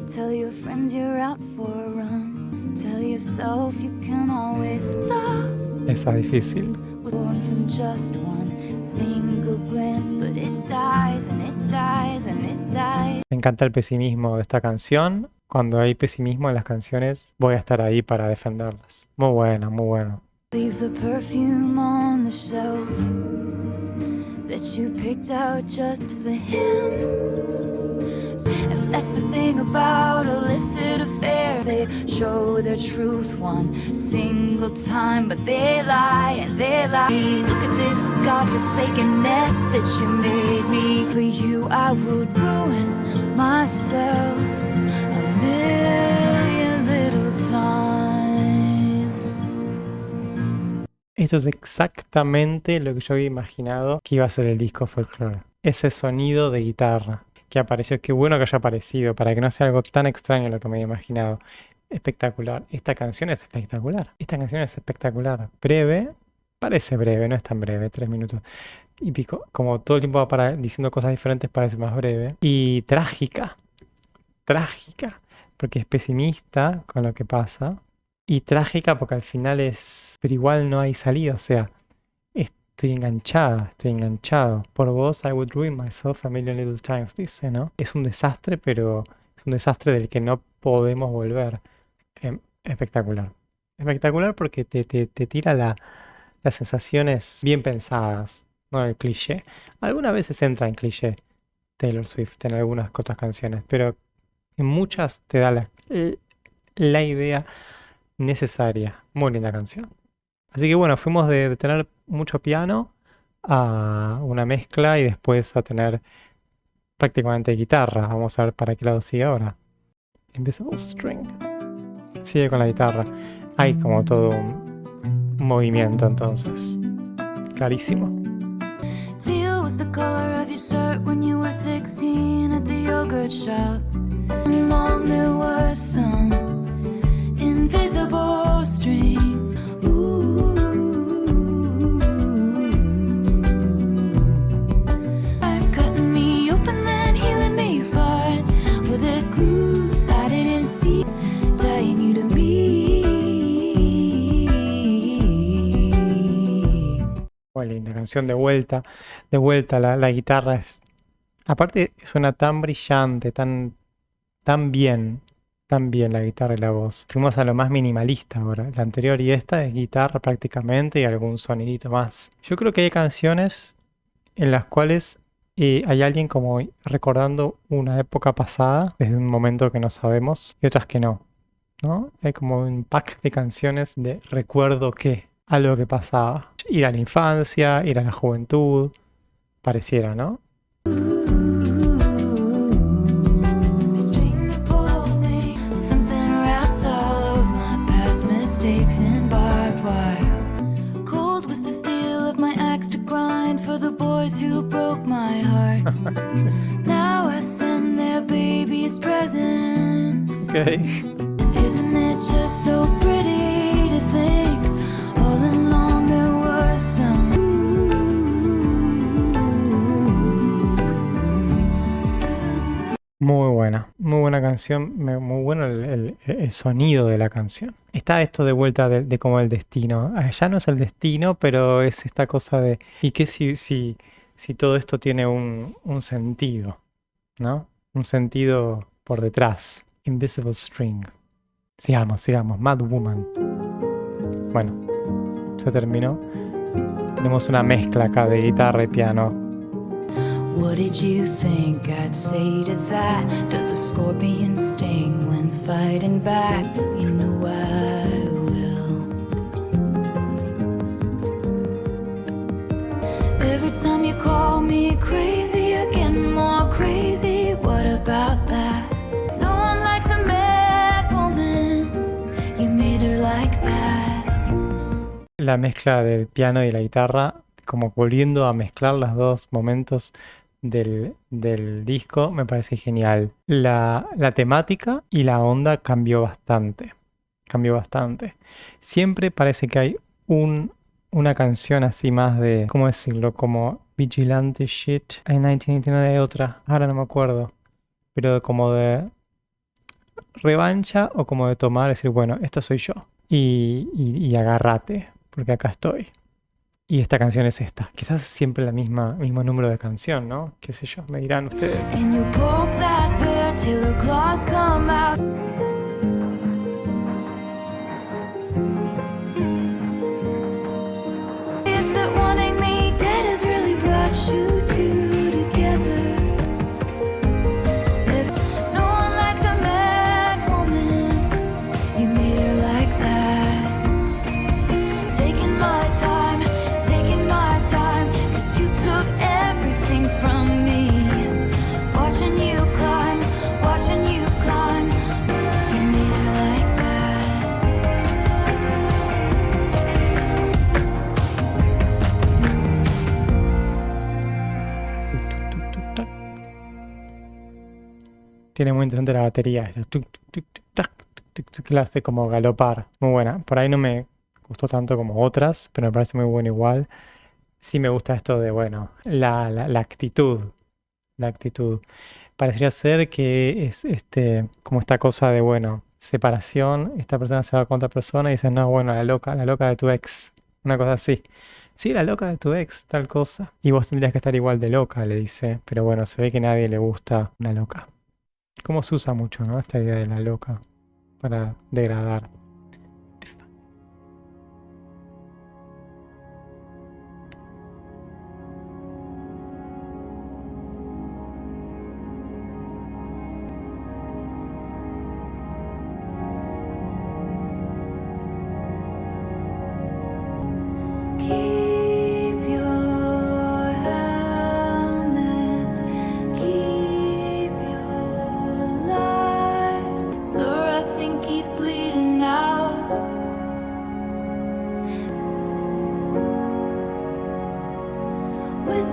Tell your friends you're out for a run. Tell yourself you can always stop. Esa es difícil. Born from just one single glance, but it dies and it dies and it dies. Me encanta el pesimismo de esta canción. Cuando hay pesimismo en las canciones, voy a estar ahí para defenderlas. Muy bueno, muy bueno. Leave the perfume on the shelf that you picked out just for him. And that's the thing about illicit affairs. They show their truth one single time, but they lie and they lie. Look at this godforsaken mess that you made me. For you I would ruin myself a million little times. Esto es exactamente lo que yo había imaginado que iba a ser el disco Folklore. Ese sonido de guitarra que apareció, qué bueno que haya aparecido, para que no sea algo tan extraño lo que me había imaginado. Espectacular. Esta canción es espectacular. Breve, parece breve, no es tan breve, 3 minutos y pico. Como todo el tiempo va diciendo cosas diferentes, parece más breve. Y trágica, porque es pesimista con lo que pasa. Y trágica porque al final pero igual no hay salida, o sea, estoy enganchado. Por vos, I would ruin myself a million little times, dice, ¿no? Es un desastre, pero es un desastre del que no podemos volver. Espectacular. Espectacular porque te tira las sensaciones bien pensadas, no el cliché. Algunas veces entra en cliché, Taylor Swift en algunas otras canciones, pero en muchas te da la idea necesaria. Muy linda canción. Así que bueno, fuimos de tener mucho piano a una mezcla y después a tener prácticamente guitarra. Vamos a ver para qué lado sigue ahora. Invisible String. Sigue con la guitarra. Hay como todo un movimiento entonces. Clarísimo. Teal was the color of your shirt when you were 16 at the yogurt shop. Along there was some invisible string. Ooh. I'm cutting me open then healing me fine with the clues I didn't see, tying you to me. Muy linda canción de vuelta. De vuelta la guitarra es... Aparte suena tan brillante, tan bien la guitarra y la voz. Fuimos a lo más minimalista ahora. La anterior y esta es guitarra prácticamente y algún sonidito más. Yo creo que hay canciones en las cuales hay alguien como recordando una época pasada desde un momento que no sabemos y otras que no, ¿no? Hay como un pack de canciones de recuerdo que algo que pasaba. Ir a la infancia, ir a la juventud, pareciera, ¿no? String that pulled me, something wrapped all of my past mistakes in barbed wire. Cold was the steel of my axe to grind for the boys who broke my heart. Now I send their babies presents. Ok. Isn't it just so pretty to think all along there was some Muy buena canción, muy bueno el sonido de la canción. Está esto de vuelta de como el destino. Ya no es el destino, pero es esta cosa de, ¿y qué si todo esto tiene un sentido, ¿no? Un sentido por detrás. Invisible String. Sigamos, Mad Woman. Bueno, se terminó. Tenemos una mezcla acá de guitarra y piano. What did you think I'd say to that? Does a scorpion sting when fighting back? You know I will. Every time you call me crazy, you're getting more crazy. What about that? No one likes a mad woman. You made her like that. La mezcla del piano y la guitarra, como volviendo a mezclar los dos momentos del disco, me parece genial. La temática y la onda cambió bastante. Siempre parece que hay una canción así más de, ¿cómo decirlo? Como Vigilante Shit. En 1989 hay otra, ahora no me acuerdo. Pero como de revancha o como de tomar, decir, bueno, esto soy yo. Y agárrate, porque acá estoy. Y esta canción es esta. Quizás siempre la mismo número de canción, ¿no? Qué sé yo, me dirán ustedes. And you poke that bear till her claws come out. Is that wanting me dead has really brought you two together? No one likes a mad woman. You made her like that. Taking my time, 'cause you took everything from me. Watching you climb. You made her like Tac. Tiene muy interesante la batería. Esto, tac, que la hace como galopar. Muy buena. Por ahí no me gustó tanto como otras, pero me parece muy bueno igual. Sí me gusta esto de, bueno, la actitud. La actitud. Parecería ser que es como esta cosa de, bueno, separación. Esta persona se va con otra persona y dice, no, bueno, la loca de tu ex. Una cosa así. Sí, la loca de tu ex, tal cosa. Y vos tendrías que estar igual de loca, le dice. Pero bueno, se ve que a nadie le gusta una loca. Cómo se usa mucho, ¿no? Esta idea de la loca para degradar.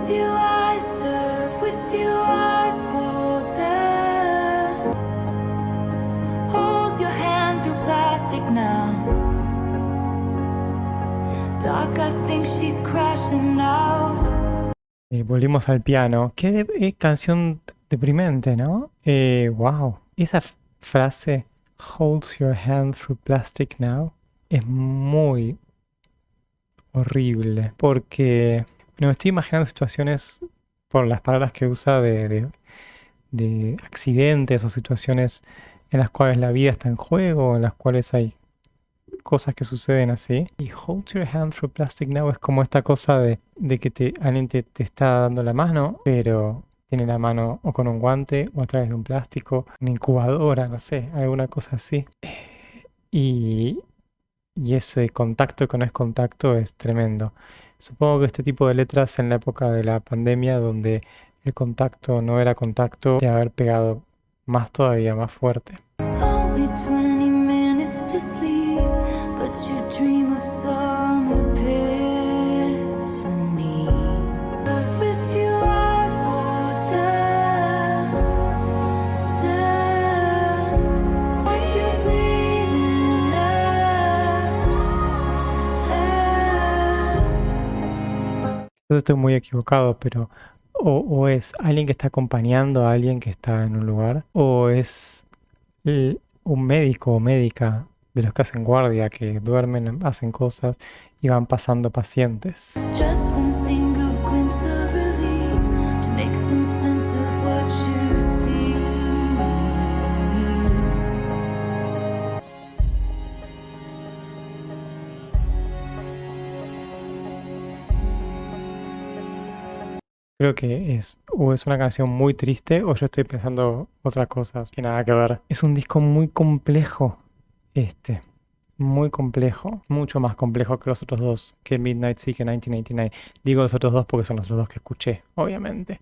With you I serve, with you I fall down. Hold your hand through plastic now. Doc, I think she's crashing out. Volvimos al piano. Canción deprimente, ¿no? Wow. Esa frase, holds your hand through plastic now, es muy horrible. Porque me estoy imaginando situaciones, por las palabras que usa, de accidentes o situaciones en las cuales la vida está en juego, en las cuales hay cosas que suceden así. Y hold your hand through plastic now es como esta cosa de que alguien te está dando la mano, pero tiene la mano o con un guante o a través de un plástico, una incubadora, no sé, alguna cosa así. Y ese contacto que no es contacto es tremendo. Supongo que este tipo de letras en la época de la pandemia, donde el contacto no era contacto, de haber pegado más todavía, más fuerte. Only 20 minutes to sleep, but you dream of some epiphany. With you I fall down, down. Want you breathing out. Yo estoy muy equivocado, pero o es alguien que está acompañando a alguien que está en un lugar, o es un médico o médica de los que hacen guardia, que duermen, hacen cosas y van pasando pacientes. Just one single glimpse of relief to make some sense of what you see. Creo que o es una canción muy triste o yo estoy pensando otras cosas que nada que ver. Es un disco muy complejo, muy complejo, mucho más complejo que los otros dos, que Midnight Sea, que 1989. Digo los otros dos porque son los otros dos que escuché, obviamente.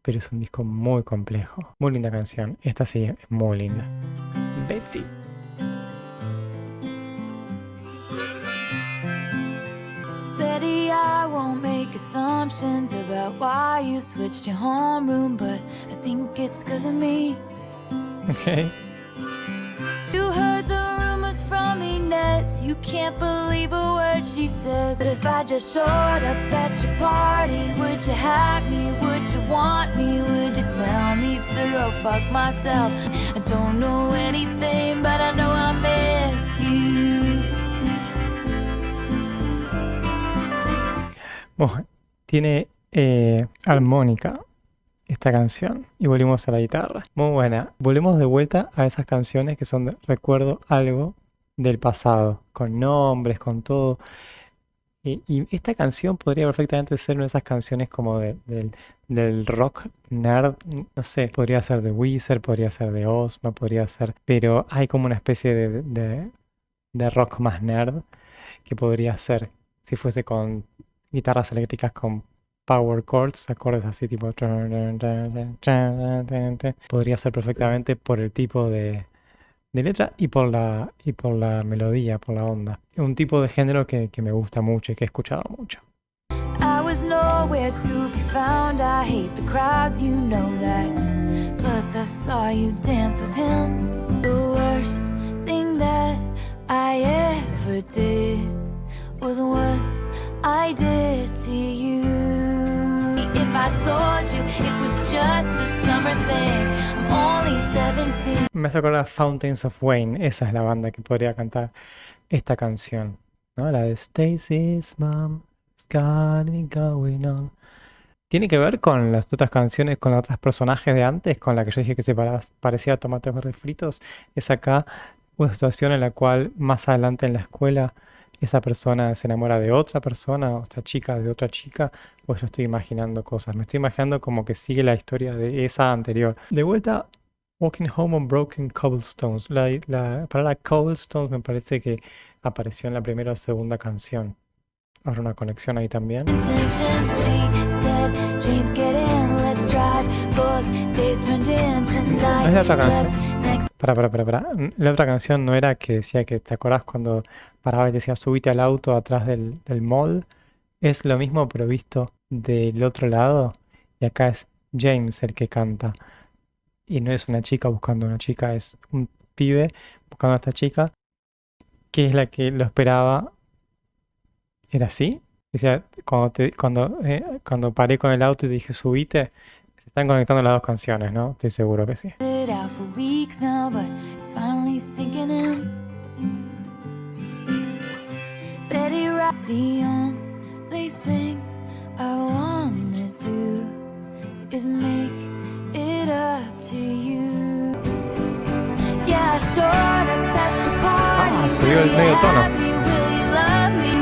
Pero es un disco muy complejo, muy linda canción. Esta sí es muy linda. Betty. Betty, I won't make assumptions about why you switched your homeroom, but I think it's 'cause of me. Okay. You heard the rumors from Inez. You can't believe a word she says. But if I just showed up at your party, would you have me? Would you want me? Would you tell me to go fuck myself? I don't know anything, but I know I miss you. Bueno, tiene armónica esta canción y volvimos a la guitarra. Muy buena. Volvemos de vuelta a esas canciones que son de recuerdo algo del pasado, con nombres, con todo. Y esta canción podría perfectamente ser una de esas canciones como del rock nerd. No sé, podría ser de Weezer, podría ser de Ozma, podría ser... Pero hay como una especie de rock más nerd que podría ser si fuese con guitarras eléctricas con power chords, acordes así tipo... Podría ser perfectamente por el tipo de letra y por la melodía, por la onda. Un tipo de género que me gusta mucho y que he escuchado mucho. I was nowhere to be found. I hate the crowds, you know that. Plus I saw you dance with him. The worst thing that I ever did was what I did to you. If I told you it was just a summer thing, I'm only 17. Me hace acordar a Fountains of Wayne. Esa es la banda que podría cantar esta canción, ¿no? La de Stacy's Mom, it's got me going on. Tiene que ver con las otras canciones, con los otros personajes de antes, con la que yo dije que se parecía a Tomates Verdes Fritos. Es acá una situación en la cual más adelante en la escuela esa persona se enamora de otra persona, o esta chica de otra chica, o yo estoy imaginando cosas. Me estoy imaginando como que sigue la historia de esa anterior. De vuelta, Walking Home on Broken Cobblestones. La palabra cobblestones me parece que apareció en la primera o segunda canción. Habrá una conexión ahí también. Intentions, she said, James, get in, let's drive. 'Cause days turned into No es nights. la otra Slept canción. next. Para. La otra canción no era que decía que, ¿te acordás cuando paraba y decía subite al auto atrás del mall? Es lo mismo pero visto del otro lado y acá es James el que canta. Y no es una chica buscando a una chica, es un pibe buscando a esta chica, que es la que lo esperaba. ¿Era así? O sea, cuando paré con el auto y dije subite, se están conectando las dos canciones, ¿no? Estoy seguro que sí. It out for weeks now, but it's finally sinking in. Betty Rock, the only thing I wanna do is make it up to you. Yeah, sure, that's your party. Subió el Will you medio tono. have me? Will you love me?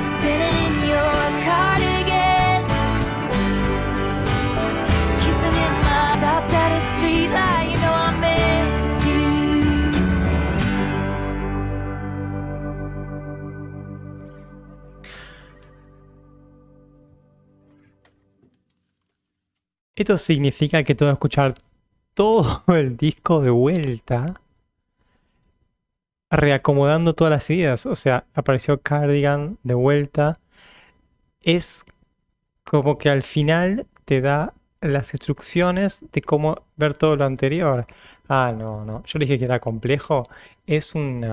Standing in your cardigan, kissing in my stopped at a street light. You know I miss you. Esto significa que tengo que escuchar todo el disco de vuelta, reacomodando todas las ideas. O sea, apareció Cardigan de vuelta. Es como que al final te da las instrucciones de cómo ver todo lo anterior. Ah, no, no. Yo dije que era complejo. Es un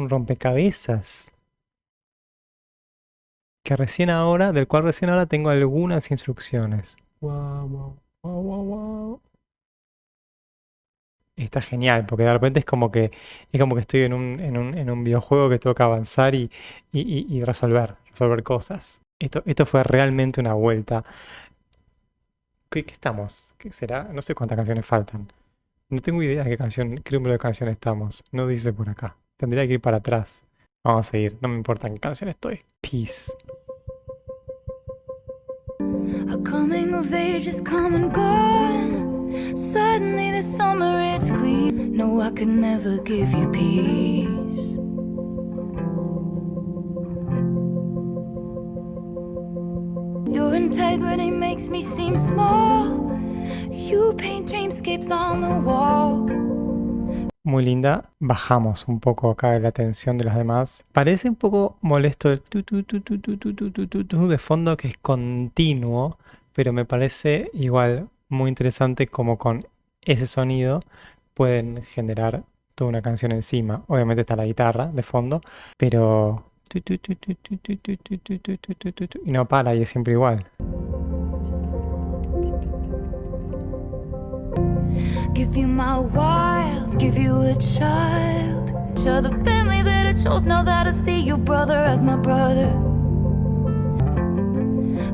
rompecabezas. Del cual recién ahora tengo algunas instrucciones. Wow, wow, wow, wow, wow. Está genial, porque de repente es como que estoy en un videojuego que tengo que avanzar y resolver cosas. Esto fue realmente una vuelta. ¿Qué estamos? ¿Qué será? No sé cuántas canciones faltan. No tengo idea de qué número de canciones estamos. No dice por acá. Tendría que ir para atrás. Vamos a seguir. No me importa en qué canción estoy. Peace. A coming of age is come and gone. Suddenly this summer it's clear. No, I could never give you peace. Your integrity makes me seem small. You paint dreamscapes on the wall. Muy linda. Bajamos un poco acá de la atención de los demás. Parece un poco molesto el tu de fondo, que es continuo, pero me parece igual muy interesante como con ese sonido pueden generar toda una canción encima. Obviamente está la guitarra de fondo, pero y no para y es siempre igual. Give you my wild, give you a child. Show the family that I chose, now that I see your brother as my brother.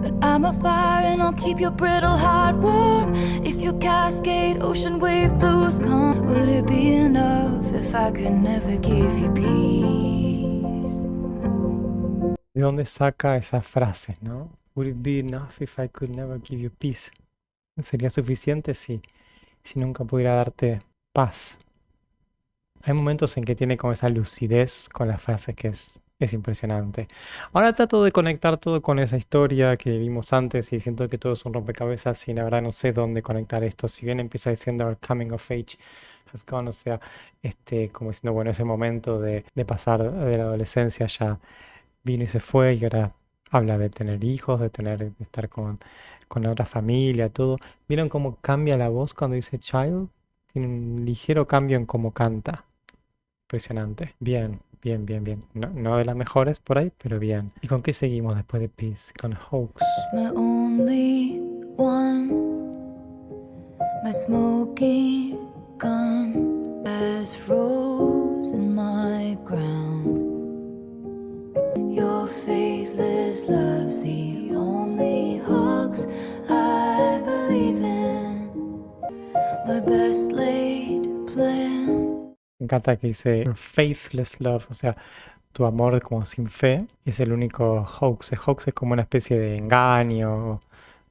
But I'm a fire and I'll keep your brittle heart warm. If your cascade ocean wave blues come, would it be enough if I could never give you peace? ¿De dónde saca esas frases, no? Would it be enough if I could never give you peace? ¿Sería suficiente si nunca pudiera darte paz? Hay momentos en que tiene como esa lucidez con las frases que es impresionante. Ahora trato de conectar todo con esa historia que vimos antes y siento que todo es un rompecabezas y la verdad no sé dónde conectar esto. Si bien empieza diciendo Our coming of age has gone, o sea, como diciendo, bueno, ese momento de pasar de la adolescencia ya vino y se fue y ahora habla de tener hijos, de estar con la otra familia, todo. ¿Vieron cómo cambia la voz cuando dice child? Tiene un ligero cambio en cómo canta. Impresionante. Bien, bien, bien, bien. No de las mejores por ahí, pero bien. ¿Y con qué seguimos después de Peace? Con Hoax. My only one, my smoking gun has frozen my ground. Your faithless love's the only hoax I believe in. My best laid plan. Me encanta que dice "Your faithless love", o sea, tu amor como sin fe es el único hoax. El hoax es como una especie de engaño,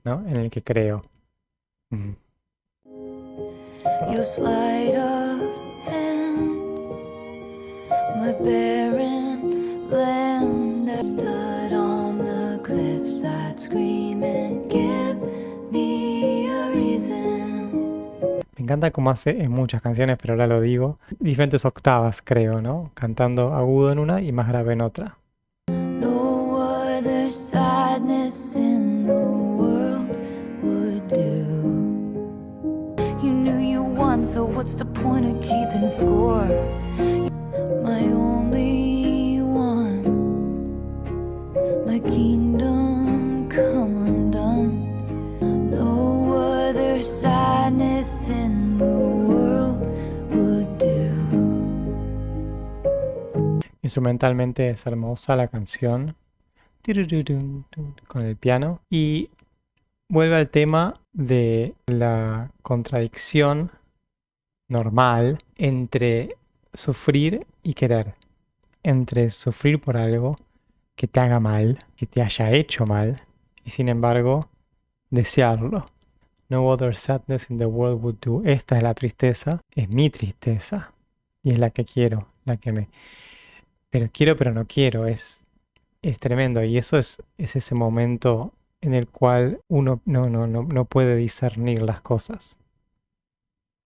¿no? En el que creo. Mm. Your sleight of hand, my barren land. I stood on the cliffside screaming, give me a reason. Me encanta cómo hace en muchas canciones, pero ahora lo digo. Diferentes octavas, creo, ¿no? Cantando agudo en una y más grave en otra. No other side sadness in the world would do. You knew you won, so what's the point of keeping score? My only one, my kingdom come undone. No other sadness in the world would do. Instrumentalmente es hermosa la canción. Con el piano. Y vuelve al tema de la contradicción normal entre sufrir y querer. Entre sufrir por algo que te haga mal, que te haya hecho mal, y sin embargo, desearlo. No other sadness in the world would do. Esta es la tristeza, es mi tristeza, y es la que quiero, la que me... Pero quiero, pero no quiero, es tremendo. Y eso es ese momento en el cual uno no puede discernir las cosas.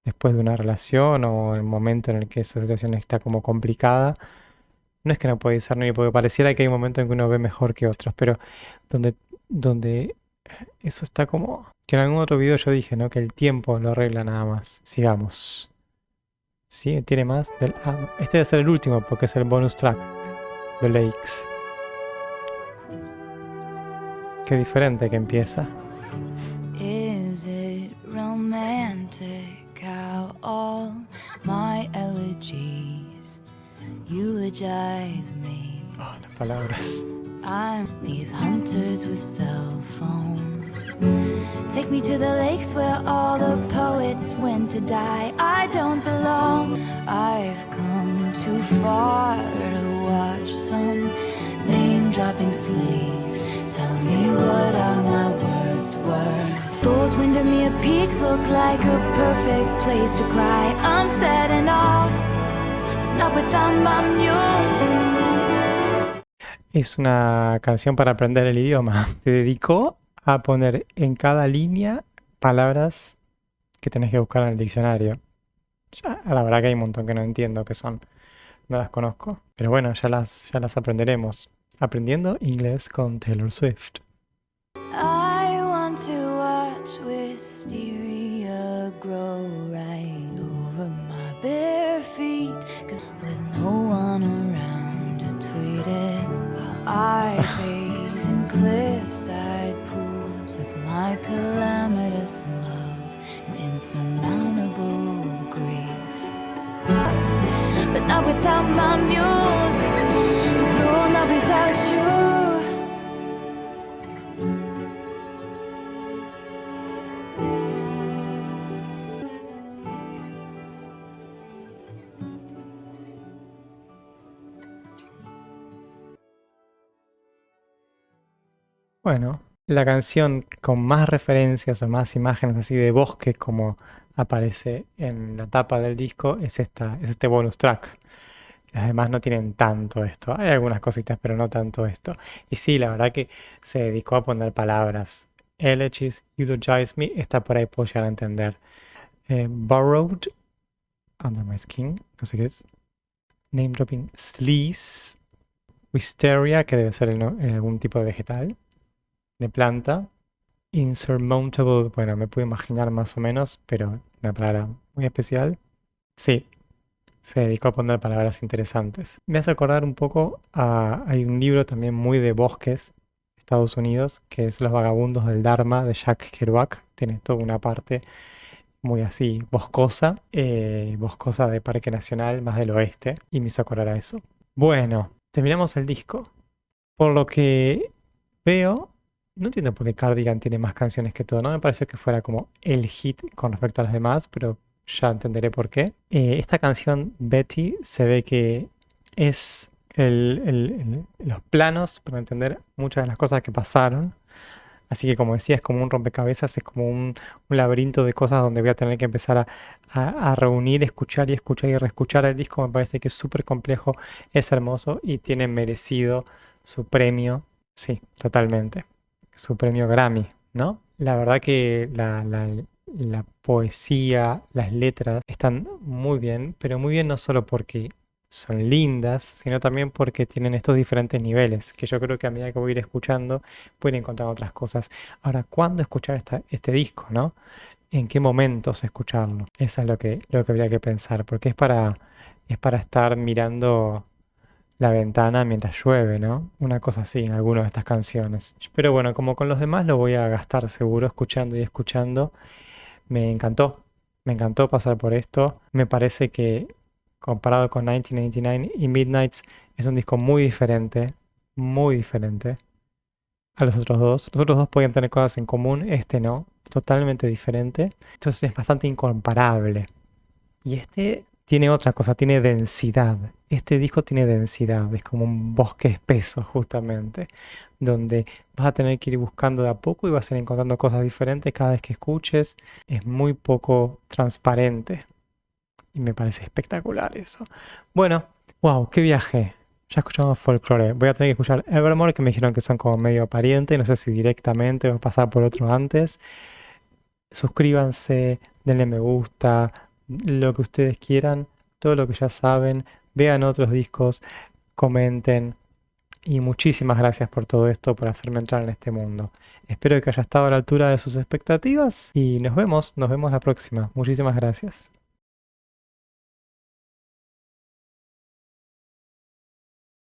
Después de una relación o el momento en el que esa situación está como complicada, no es que no puede discernir, porque pareciera que hay un momento en que uno ve mejor que otros, pero donde eso está como... Que en algún otro video yo dije, ¿no? Que el tiempo lo arregla nada más. Sigamos. Sí, tiene más del... este debe ser el último porque es el bonus track de Lakes. Qué diferente que empieza. Is it romantic how all my elegies eulogize me? Oh, las palabras. I'm these hunters with cell phones. Take me to the lakes where all the poets went to die. I don't belong. I've come too far to watch some name-dropping sleaze. Tell me what are my words worth? Those Windermere peaks look like a perfect place to cry. I'm setting off, but not without my muse. Es una canción para aprender el idioma. Te dedicó a poner en cada línea palabras que tenés que buscar en el diccionario. Ya, la verdad que hay un montón que no entiendo qué son. No las conozco. Pero bueno, ya las aprenderemos. Aprendiendo inglés con Taylor Swift. I want to watch wisteria grow right over my bare feet. 'Cause with no one around to tweet it, I bathe in cliffside pools with my calamitous love and insurmountable grief. But not without my muse, no, not without you. Bueno, la canción con más referencias o más imágenes así de bosque como aparece en la tapa del disco es este bonus track. Las demás no tienen tanto esto. Hay algunas cositas, pero no tanto esto. Y sí, la verdad que se dedicó a poner palabras. Elegies, eulogize me, está por ahí, puedo llegar a entender. Burrowed, under my skin, no sé qué es. Name dropping, sleaze, wisteria, que debe ser algún tipo de vegetal, de planta. Insurmountable, bueno, me puedo imaginar más o menos, pero una palabra muy especial. Sí, se dedicó a poner palabras interesantes. Me hace acordar un poco hay un libro también muy de bosques de Estados Unidos, que es Los Vagabundos del Dharma, de Jack Kerouac. Tiene toda una parte muy así, boscosa de Parque Nacional, más del oeste, y me hizo acordar a eso. Bueno, terminamos el disco. Por lo que veo, no entiendo por qué Cardigan tiene más canciones que todo. No me pareció que fuera como el hit con respecto a las demás, pero ya entenderé por qué. Esta canción, Betty, se ve que es los planos para entender muchas de las cosas que pasaron. Así que, como decía, es como un rompecabezas, es como un laberinto de cosas donde voy a tener que empezar a reunir, escuchar y reescuchar el disco. Me parece que es súper complejo, es hermoso y tiene merecido su premio. Sí, totalmente. Su premio Grammy, ¿no? La verdad que la poesía, las letras están muy bien, pero muy bien no solo porque son lindas, sino también porque tienen estos diferentes niveles, que yo creo que a medida que voy a ir escuchando, voy a ir encontrando otras cosas. Ahora, ¿cuándo escuchar este disco, no? ¿En qué momentos escucharlo? Eso es lo que habría que pensar, porque es para estar mirando la ventana mientras llueve, ¿no? Una cosa así en alguna de estas canciones. Pero bueno, como con los demás lo voy a gastar seguro escuchando y escuchando. Me encantó pasar por esto. Me parece que comparado con 1999 y Midnights es un disco muy diferente a los otros dos. Los otros dos podían tener cosas en común, este no, totalmente diferente. Entonces es bastante incomparable. Y este tiene otra cosa, tiene densidad. Este disco tiene densidad, es como un bosque espeso justamente, donde vas a tener que ir buscando de a poco y vas a ir encontrando cosas diferentes cada vez que escuches. Es muy poco transparente y me parece espectacular eso. Bueno, wow, qué viaje. Ya escuchamos Folklore. Voy a tener que escuchar Evermore, que me dijeron que son como medio pariente. No sé si directamente o pasar por otro antes. Suscríbanse, denle me gusta, lo que ustedes quieran, todo lo que ya saben. Vean otros discos, comenten. Y muchísimas gracias por todo esto, por hacerme entrar en este mundo. Espero que haya estado a la altura de sus expectativas y nos vemos la próxima. Muchísimas gracias.